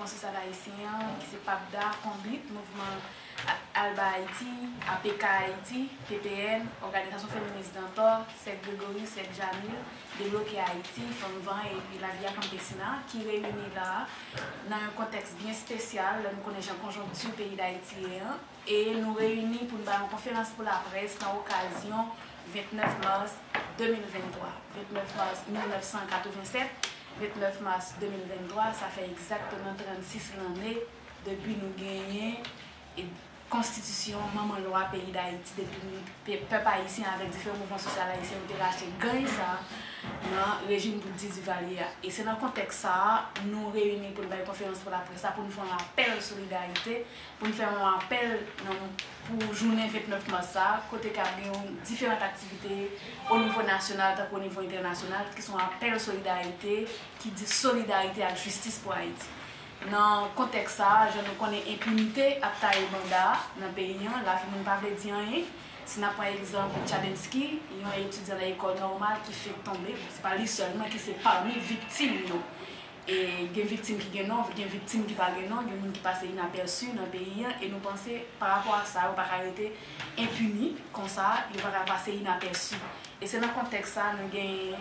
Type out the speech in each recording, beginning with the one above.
Mouvement Social Haïtien, qui c'est PAPDA, Conduite, Mouvement Alba Haïti, APK Haïti, PPN, Organisation Féministe d'Antor, Sec Grégory, Sec Jamil, Débloquer Haïti, Fonvent et puis la Via Campesina, qui réunit là dans un contexte bien spécial. Nous connaissons la conjoncture du pays d'Haïti et nous réunissons pour une conférence pour la presse dans l'occasion 29 mars 2023. 29 mars 1987, 29 mars 2023, ça fait exactement 36 l'année depuis nous gagner et constitution, maman loi pays d'Haïti, depuis peuple haïtien avec différents mouvements sociaux haïtiens ont racheté gagne ça dans le régime pour Duvalier. Et c'est dans le contexte ça, nous réunissons pour une conférence pour la presse, pour nous faire un appel de solidarité, pour nous faire un appel pour journée 29 mars, côté qu'il y a différentes activités au niveau national et au niveau international qui sont un appel de solidarité, qui dit solidarité et justice pour Haïti. Dans le contexte, je connais impunité à taille banda dans le pays. La vie ne pas dire rien. Si on par exemple Tchadensky, il y a un étudiant de l'école normale qui fait tomber, ce n'est pas lui seulement qui fait parmi les victimes. Et il y a des victimes qui gagnent, il y a des victimes qui ne gagnent pas, il y a des gens qui passent inaperçus dans le pays. Et nous pensons par rapport à ça, on ne va pas arrêter impuni comme ça, il va passer inaperçu. Et c'est dans le contexte, nous avons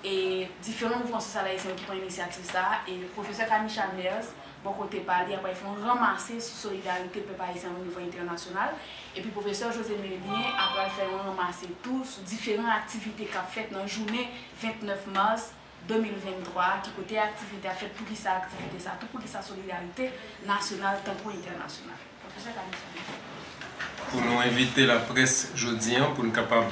et différents mouvements sociaux haïtiens qui prennent l'initiative ça et le professeur Camille Chalmers bon côté parler après ils font ramasser sur solidarité peuple haïtien au niveau international et puis le professeur José Mélien après faire ramasser tout sur différentes activités qu'a faites dans la journée 29 mars 2023 qui côté activité a fait pour qui ça activité ça tout pour qui ça solidarité nationale tant pour internationale. Professeur Camille Chalmers. Pour nous inviter la presse jeudi pour nous capable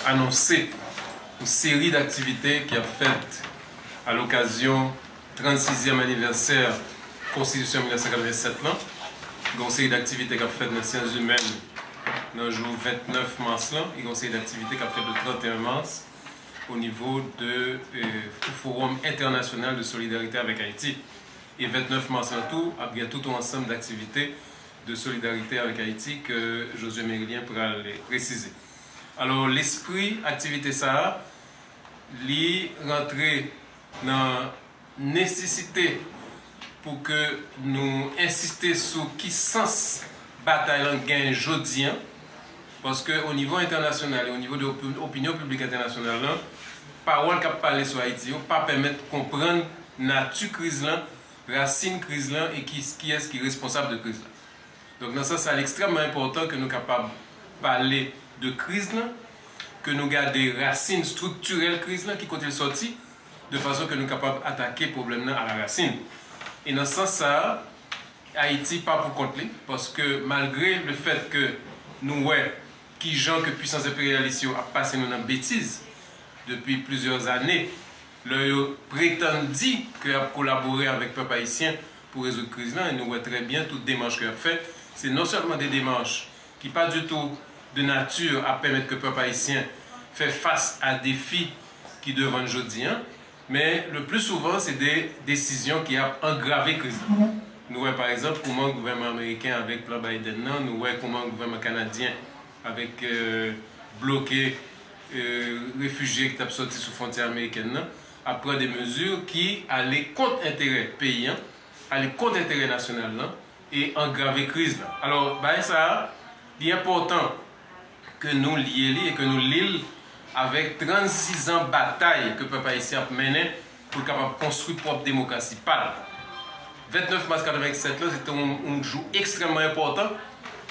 annoncer une série d'activités qui a fait à l'occasion du 36e anniversaire de la Constitution 1987. Une série d'activités qui a fait dans les sciences humaines dans le jour 29 mars. Et une série d'activités qui a fait le 31 mars au niveau du Forum international de solidarité avec Haïti. Et 29 mars en tout, il y a tout un ensemble d'activités de solidarité avec Haïti que Josué Mérilien pourra les préciser. Alors, l'esprit, activité ça, li rentrer dans la nécessité pour que nous insistions sur qui sens bataille en gain aujourd'hui, parce qu'au niveau international et au niveau de l'opinion publique internationale, parole qui parler sur Haïti, ne pas permettre de comprendre la nature crise, racine crise et qui est-ce qui est responsable de crise. Donc, dans ça, c'est extrêmement important que nous soyons capables de parler de crise, que nous gardons des racines structurelles crise qui côté sorti, de façon que nous sommes capables d'attaquer le problème à la racine. Et dans ce sens, ça, Haïti pas pour compte, parce que malgré le fait que nous voyons qui gens que puissance impérialiste a passé dans une bêtise depuis plusieurs années, le prétend dit qu'il a collaboré avec le peuple haïtien pour résoudre la crise, et nous voyons très bien toutes les démarches qu'il a faites. C'est non seulement des démarches qui ne sont pas du tout de nature à permettre que le peuple haïtien fait face à des défis qui devant aujourd'hui, mais le plus souvent, c'est des décisions qui ont aggravé la crise. Nous voyons par exemple comment le gouvernement américain avec le plan Biden, nous voyons comment le gouvernement canadien avec bloqué réfugiés qui sont sortis sous frontière américaine, a pris des mesures qui allaient contre l'intérêt paysan, allaient contre l'intérêt national et aggraver la crise. Alors, ça, il est important que nous lions et que nous lions avec 36 ans de bataille que le peuple haïtien a mené pour capable construire propre démocratie. 29 mars 1987, c'était un jour extrêmement important,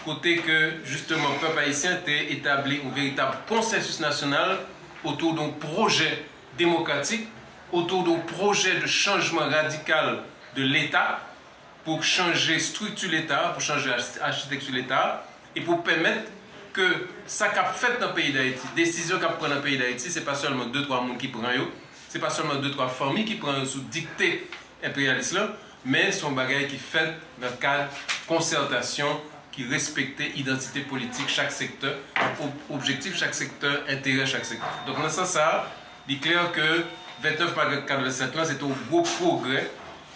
côté que justement le peuple haïtien a établi un véritable consensus national autour d'un projet démocratique, autour d'un projet de changement radical de l'État, pour changer structure de l'État, pour changer architecture de l'État, et pour permettre que ça qu'a fait dans le pays d'Haïti, décision qu'a pris dans le pays d'Haïti, ce n'est pas seulement 2-3 personnes qui prennent, ce n'est pas seulement 2-3 familles qui prennent sous dictée impérialiste, mais son bagage qui fait dans le cadre de concertation, qui respecte l'identité politique chaque secteur, objectif chaque secteur, intérêt chaque secteur. Donc dans ce sens, il est clair que 29 mars 1987, c'est un gros progrès,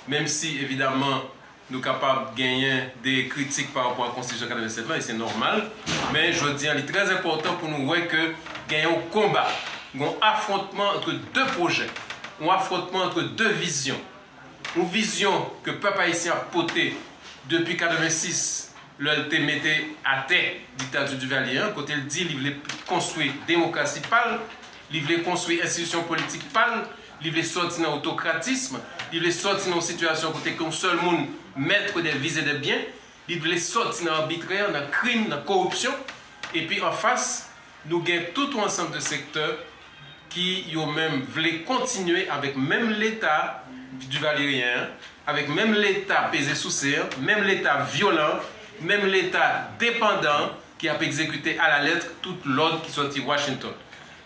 même si évidemment nous sommes capables de gagner des critiques par rapport à la Constitution 87 et c'est normal. Mais je dis, il est très important pour nous voir que gagnons un combat, un affrontement entre deux projets, un affrontement entre deux visions. une vision que le peuple haïtien a portée depuis 1986, l'OLT mettait à terre la dictature du Valier. Côté il dit qu'il voulait construire démocratie pâle, il voulait construire institution politique pâle, il voulait sortir dans l'autocratisme, il voulait sortir dans une situation côté qu'un seul monde maître des vies et des biens, il voulait sortir dans l'arbitraire, dans le crime, dans la corruption. Et puis en face, nous avons tout un ensemble de secteurs qui ont même voulu continuer avec même l'État du Valérien, avec même l'État pesé sous serre, même l'État violent, même l'État dépendant qui a exécuté à la lettre toute l'ordre qui sortit de Washington.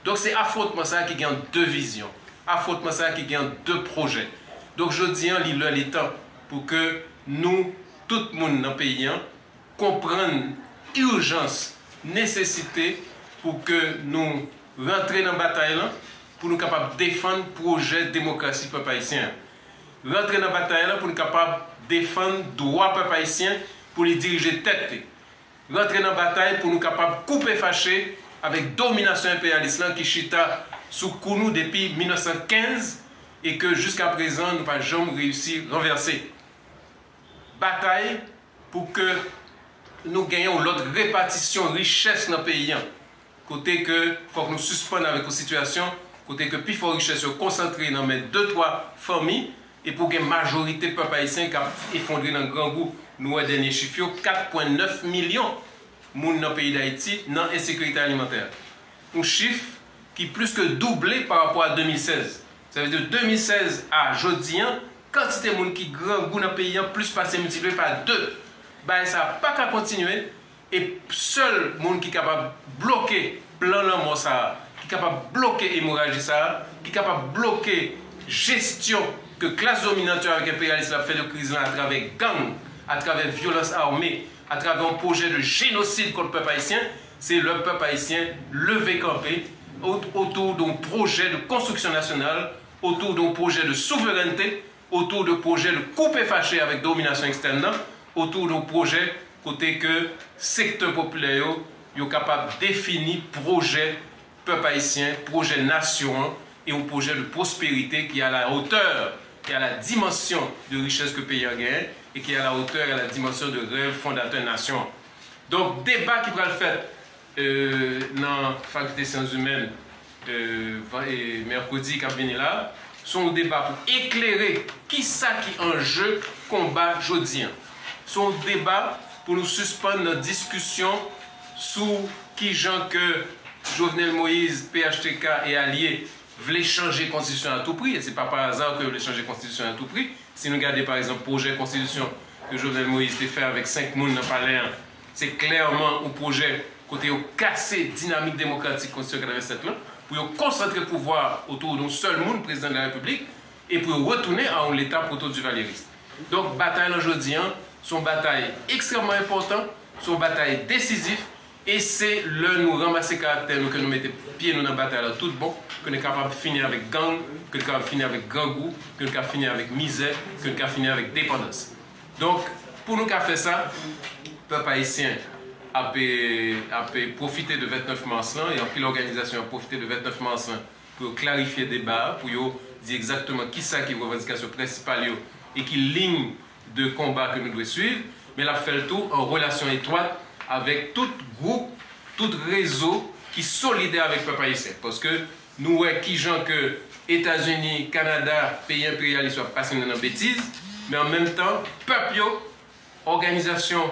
Donc c'est affrontement ça qui gagne deux visions, affrontement ça qui gagne deux projets. Donc je dis il est temps pour que nous, tout le monde dans le pays, comprenne l'urgence, nécessité pour que nous rentrions dans la bataille pour nous capables de défendre le projet de démocratie peuple haïtien. Rentrer dans la bataille pour nous capables de défendre le droit peuple haïtien pour les diriger tête. Rentrer dans la bataille pour nous capables de couper fâché avec la domination impérialiste qui chita sous Kounou depuis 1915 et que jusqu'à présent nous n'avons jamais réussi à renverser. Bataille pour que nous gagnions l'autre répartition richesse dans le pays. Côté que faut que nous suspendions avec la situation, côté que plus fort richesse concentrée dans mes 2-3 familles et pour que la majorité du peuple haïtien qui a effondré dans le grand goût, nous avons dernier chiffre 4,9 millions de gens dans le pays d'Haïti dans l'insécurité alimentaire. Un chiffre qui est plus que doublé par rapport à 2016. Ça veut dire 2016 à aujourd'hui, quantité de gens qui grand goût dans le pays plus passé multiplié par 2. Ben, ça n'a pas qu'à continuer. Et seul monde qui est capable de bloquer le plan de mort, qui est capable de bloquer l'hémorragie, qui est capable de bloquer la gestion que la classe dominante avec l'impérialisme a fait de crise à travers gang, à travers violence armée, à travers un projet de génocide contre le peuple haïtien, c'est le peuple haïtien levé campé autour d'un projet de construction nationale, autour d'un projet de souveraineté, autour d'un projet de couper fâché avec domination externe, autour d'un projet côté que secteur populaire est capable de définir projet peuple haïtien, projet nation et un projet de prospérité qui est à la hauteur et à la dimension de richesse que le pays a gagné et qui est à la hauteur et à la dimension de rêve fondateur nation. Donc, débat qui va le faire dans la faculté des sciences humaines mercredi qui va venir là, sont un débat pour éclairer qui ça qui en jeu combat jodien. Son débat pour nous suspendre notre discussion sous qui gens que Jovenel Moïse, PHTK et alliés voulaient changer la constitution à tout prix. Et ce n'est pas par hasard que voulaient changer la constitution à tout prix. Si nous regardons par exemple le projet de constitution que Jovenel Moïse a fait avec 5 personnes dans le palais, c'est clairement un projet côté casser la dynamique démocratique constitution 87 là, pour concentrer le pouvoir autour d'un seul monde, président de la République, et pour retourner à un État proto-duvalériste. Donc, bataille aujourd'hui, son bataille extrêmement importante, son bataille décisive, et c'est le nous ramasser caractère, que nous mettons pied dans la bataille là, tout bon, que nous sommes capables de finir avec gang, que nous sommes capables de finir avec grand goût, que nous sommes capables de finir avec misère, que nous sommes capables de finir avec dépendance. Donc, pour nous faire ça, le peuple haïtien a profité de 29 mars là, et puis l'organisation a profité de 29 mars là, pour clarifier le débat, pour dire exactement qui c'est qui est la revendication principale et qui ligne de combat que nous devons suivre, mais elle a fait le tout en relation étroite avec tout groupe, tout réseau qui est solidaire avec le peuple haïtien. Parce que nous voyons qui gens que États-Unis, Canada, pays impérialistes soient passés dans la bêtise, mais en même temps, peuple, organisation,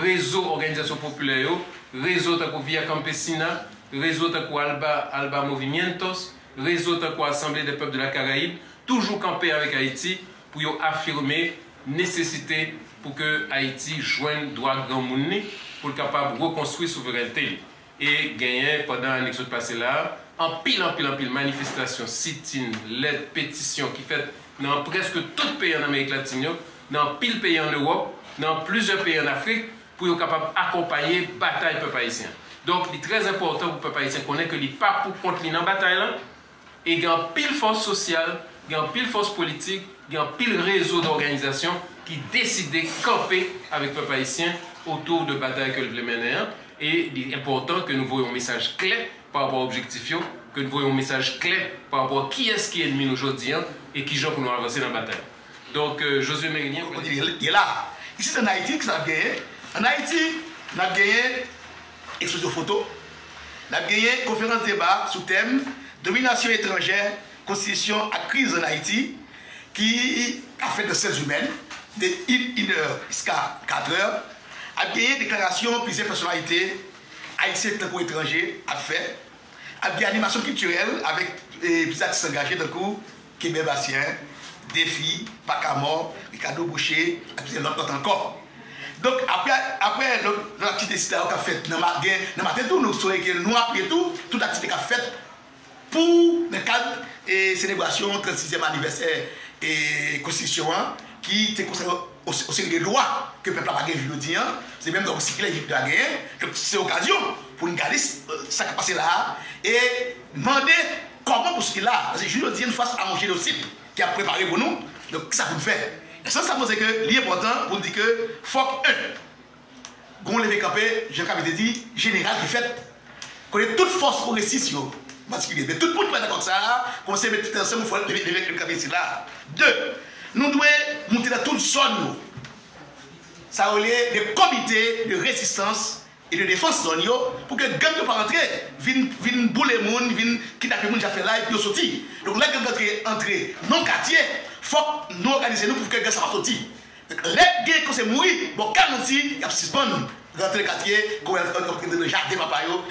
réseau, organisation populaire, réseau tant que Via Campesina, réseau tant que Alba Movimientos, réseau tant que Assemblée des peuples de la Caraïbe, toujours campé avec Haïti pour affirmer nécessité pour que Haïti joigne droit grand monde pour être capable de reconstruire la souveraineté et gagner pendant l'annexion passée là en pile manifestation, sit-in, lettres, pétitions qui fait dans presque tout pays en Amérique latine, dans pile pays en Europe, dans plusieurs pays en Afrique pour être capable d'accompagner la bataille peuple haïtien. Donc, il est très important pour le peuple haïtien qu'on ait que les pas pour contre la bataille là et il y a pile force sociale, il y a pile force politique, il y a pile réseau d'organisations qui décident de camper avec le peuple haïtien autour de bataille que le voulait mener. Et il est important que nous voyons un message clair par rapport à l'objectif, que nous voyons un message clair par rapport à qui est-ce qui est ennemi aujourd'hui et qui joue pour nous avancer dans la bataille. Donc, Josué Mérinien. Il est là. Ici, c'est en Haïti que ça a gagné. En Haïti, on a gagné exposition photo. On a gagné conférence débat sous thème domination étrangère, constitution à crise en Haïti, qui a fait de 16 humaines, de 1 heure jusqu'à 4 heures. A gagné déclaration plusieurs personnalités haïtiennes tant qu'étrangers a fait. A gagné animation culturelle avec plusieurs artistes engagés d'un coup, Québec Bastien, Défi, Pacamor, Ricardo Boucher, et plusieurs autres encore. Donc après l'activité qu'on a faite dans le matin, nous savons que nous après toute activité qu'on a faite pour le cadre de célébration 36e anniversaire et constitution qui était aussi des lois que le peuple a gagné aujourd'hui. C'est même dans le cycle de la guerre. Donc c'est l'occasion pour nous garder ça qui est passé là et demander comment pour ce qu'il a. Parce que aujourd'hui, nous faisons un génocide qui a préparé pour nous. Donc ça pour nous faire. Et ça c'est que l'important pour nous dire que faut que qu'on levé campé, Jean-Claude dit, général qui fait connaît toute force progressiste. Mais tout le monde peut être comme ça, comme c'est mettre ensemble, il faut lever le campé ici là. 2. Nous devons monter dans toute zone. Ça relève des comités de résistance et de défense zone pour que les gangs ne pas rentrer, viennent bouler les gens, viennent kidnapper les gens, fait là et puis sortir. Donc là, quand vous entrez dans le quartier, il faut nous organiser nous pour que les gens ne sortent pas. Les gens qui sont morts, bon, quand on dit, il y a suspend. Rentrer le quartier, comme le jardin,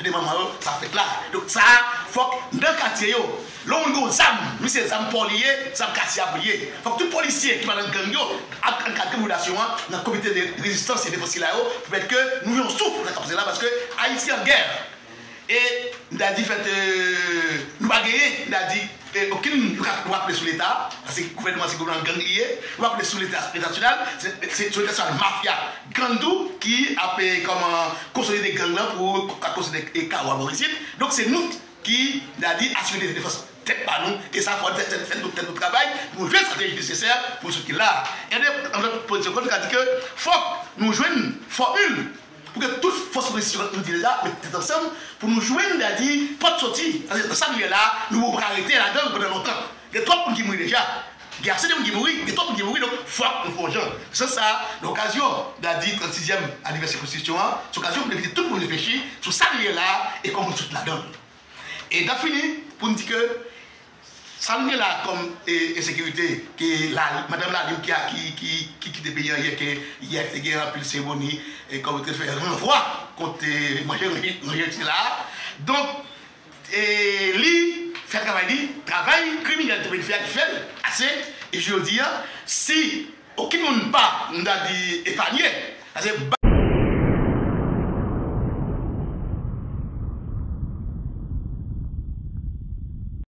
des mamans, ça fait là. Donc ça, il faut que dans le quartier, l'homme a des armes, lui c'est des armes poliées, des armes cassées à briller. Il faut que tout policier qui va dans le gang, en cas de communication, dans le comité de résistance et de défense là, pour que nous souffrons de là parce que Haïti est en guerre. Et nous avons dit, nous avons gagné, nous avons dit, aucune nous va appeler sous l'État, parce que le gouvernement c'est le gouvernement ganglier, nous va appeler sous l'État national, c'est sous l'État sur la mafia Gandou qui a consolider des gangs là pour consolider des cas ici. Donc c'est nous qui avons dit assurer des défenses tête par nous, et ça faut faire notre travail pour jouer la stratégie nécessaire pour ce qui est là. Et dans notre position, on a dit que faut nous jouer une formule pour que toute force politique nous dit là, mettez ensemble, pour nous jouer, on a dit, pas de sortie. Parce que dans ça, là, nous ne pouvons pas arrêter la gueule pendant longtemps. Il y a 3 personnes qui mourent déjà. Il y a 7 personnes qui mourent, il y a 3 personnes qui mourent, donc il faut que nous fassions. C'est ça, l'occasion d'Adi 36e anniversaire de la Constitution, c'est l'occasion pour éviter tout le monde réfléchir sur ça là et comment tout la donne. Et d'en finir, pour nous dire que ça nous est là comme insécurité, que Madame Ladim qui quitte le pays hier, qui a fait un peu de cérémonie, et comme elle fait un renvoi contre manger là. Donc, lui, fait travail criminel qui fait assez, et je veux dire, si aucun monde pas nous a dit épargné,